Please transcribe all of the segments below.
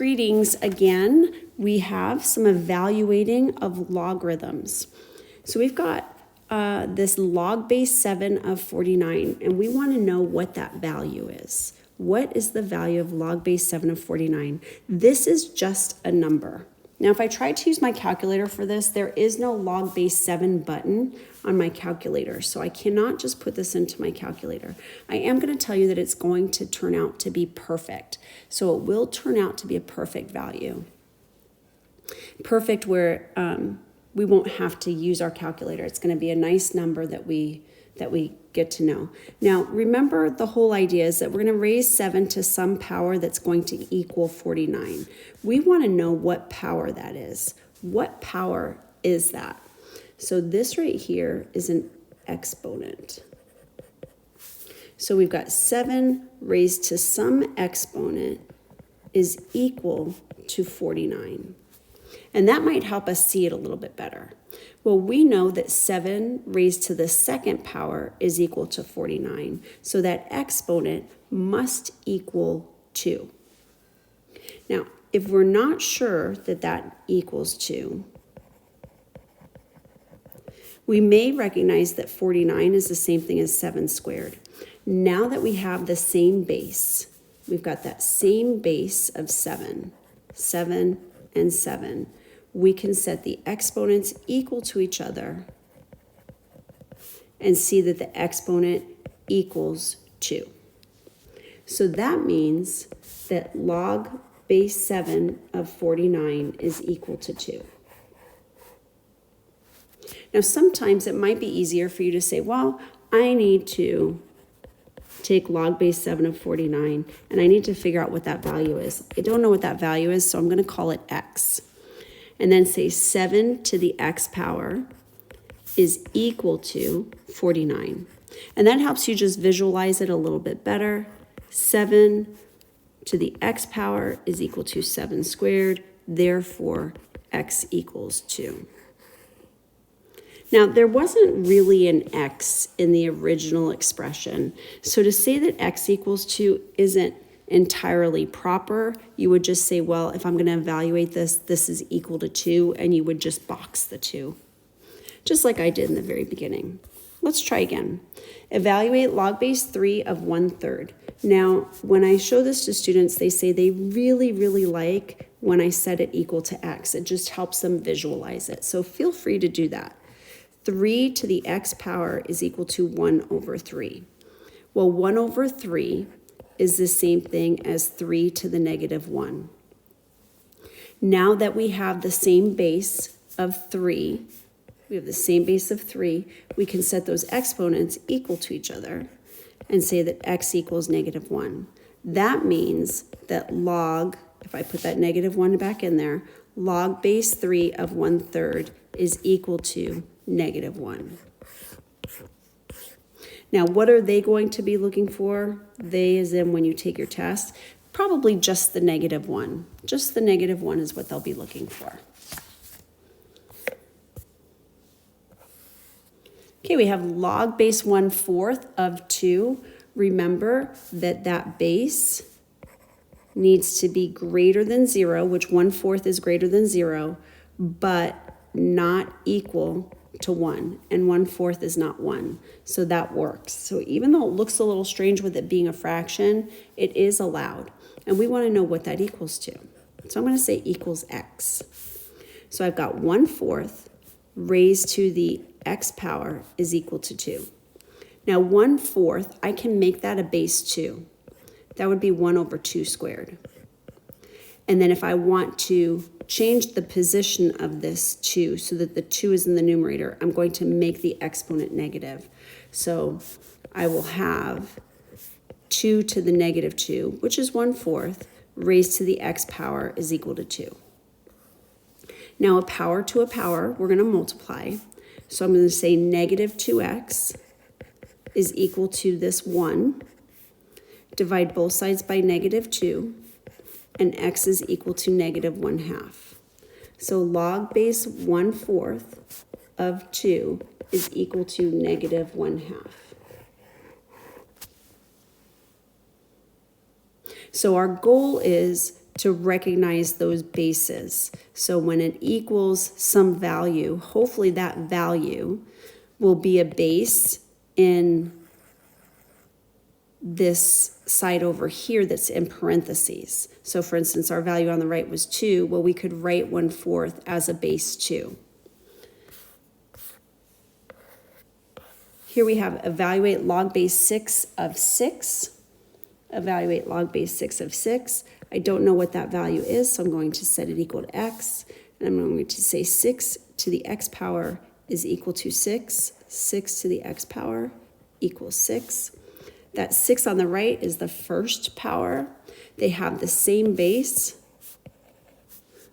greetings again. We have some evaluating of logarithms. So we've got this log base 7 of 49, and we want to know what that value is. What is the value of log base 7 of 49? This is just a number. Now, if I try to use my calculator for this, there is no log base 7 button on my calculator, so I cannot just put this into my calculator. I am going to tell you that it's going to turn out to be perfect. So it will turn out to be a perfect value. Perfect where we won't have to use our calculator. It's going to be a nice number that we get to know. Now, remember the whole idea is that we're going to raise 7 to some power that's going to equal 49. We want to know what power that is. What power is that? So this right here is an exponent. So we've got 7 raised to some exponent is equal to 49. And that might help us see it a little bit better. Well, we know that 7 raised to the second power is equal to 49. So that exponent must equal 2. Now, if we're not sure that that equals 2, we may recognize that 49 is the same thing as 7 squared. Now that we have the same base, we've got that same base of 7, 7, and 7. We can set the exponents equal to each other and see that the exponent equals 2. So that means that log base 7 of 49 is equal to 2. Now, sometimes it might be easier for you to say, well, I need to take log base 7 of 49, and I need to figure out what that value is. I don't know what that value is, so I'm going to call it x. And then say 7 to the x power is equal to 49. And that helps you just visualize it a little bit better. 7 to the x power is equal to 7 squared, therefore x equals 2. Now, there wasn't really an x in the original expression, so to say that x equals 2 isn't entirely proper. You would just say, well, if I'm going to evaluate this, this is equal to 2, and you would just box the 2, just like I did in the very beginning. Let's try again. Evaluate log base 3 of 1/3. Now, when I show this to students, they say they really, really like when I set it equal to x. It just helps them visualize it. So feel free to do that. 3 to the x power is equal to 1 over 3. Well, 1 over 3 is the same thing as 3 to the negative 1. Now that we have the same base of 3, we can set those exponents equal to each other and say that x equals negative 1. That means that log, if I put that negative 1 back in there, log base 3 of 1/3 is equal to negative 1. Now, what are they going to be looking for? They as in when you take your test, probably just the negative 1. Just the negative 1 is what they'll be looking for. Okay, we have log base 1/4 of 2. Remember that that base needs to be greater than 0, which 1/4 is greater than 0, but not equal to 1, and 1/4 is not 1, so that works. So even though it looks a little strange with it being a fraction, it is allowed, and we want to know what that equals to. So I'm going to say equals x. So I've got 1/4 raised to the x power is equal to 2. Now 1/4, I can make that a base 2. That would be 1 over 2 squared. And then if I want to change the position of this 2 so that the 2 is in the numerator, I'm going to make the exponent negative. So I will have 2 to the negative 2, which is 1/4, raised to the x power is equal to 2. Now a power to a power, we're going to multiply. So I'm going to say negative 2x is equal to this 1. Divide both sides by negative 2. And x is equal to negative 1/2. So log base 1/4 of 2 is equal to negative 1/2. So our goal is to recognize those bases. So when it equals some value, hopefully that value will be a base in this side over here that's in parentheses. So for instance, our value on the right was 2. Well, we could write 1/4 as a base 2. Here we have evaluate log base 6 of 6. Evaluate log base 6 of 6. I don't know what that value is, so I'm going to set it equal to x. And I'm going to say 6 to the x power is equal to 6. 6 to the x power equals 6. That 6 on the right is the first power. They have the same base.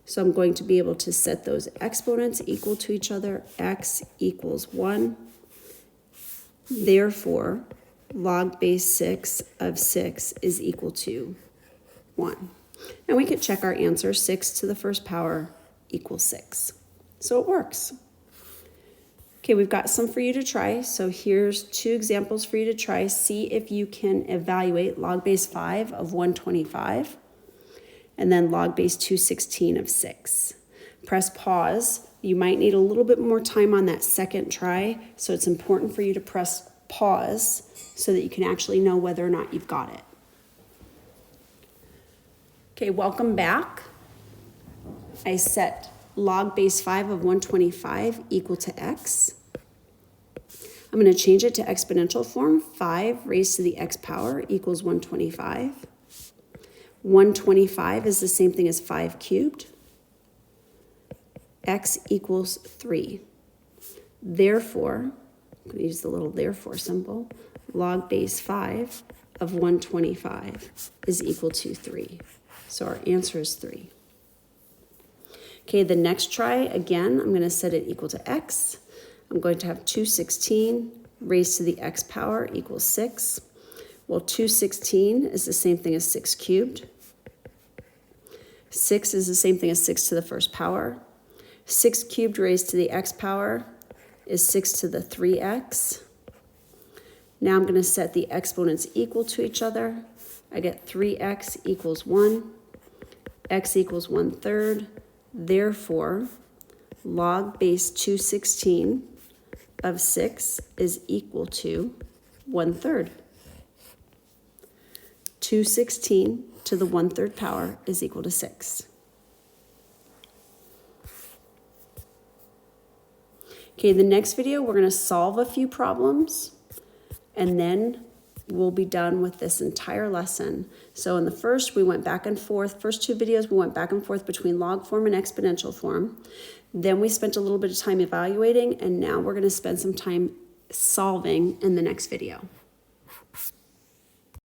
So I'm going to be able to set those exponents equal to each other. X equals 1. Therefore, log base 6 of 6 is equal to 1. And we could check our answer. 6 to the first power equals 6. So it works. Okay, we've got some for you to try. So here's 2 examples for you to try. See if you can evaluate log base 5 of 125 and then log base 216 of 6. Press pause. You might need a little bit more time on that second try, so it's important for you to press pause so that you can actually know whether or not you've got it. Okay, welcome back. I set log base 5 of 125 equal to x. I'm going to change it to exponential form. 5 raised to the x power equals 125. 125 is the same thing as 5 cubed. X equals 3. Therefore, I'm going to use the little therefore symbol. Log base 5 of 125 is equal to 3. So our answer is 3. Okay, the next try, again, I'm going to set it equal to x. I'm going to have 216 raised to the x power equals 6. Well, 216 is the same thing as 6 cubed. 6 is the same thing as 6 to the first power. 6 cubed raised to the x power is 6 to the 3x. Now I'm going to set the exponents equal to each other. I get 3x equals 1. X equals 1/3. Therefore, log base 216 of 6 is equal to 1/3. 216 to the 1/3 power is equal to 6. Okay, the next video, we're going to solve a few problems, and then we'll be done with this entire lesson. So in the first, we went back and forth. First 2 videos, we went back and forth between log form and exponential form. Then we spent a little bit of time evaluating, and now we're going to spend some time solving in the next video.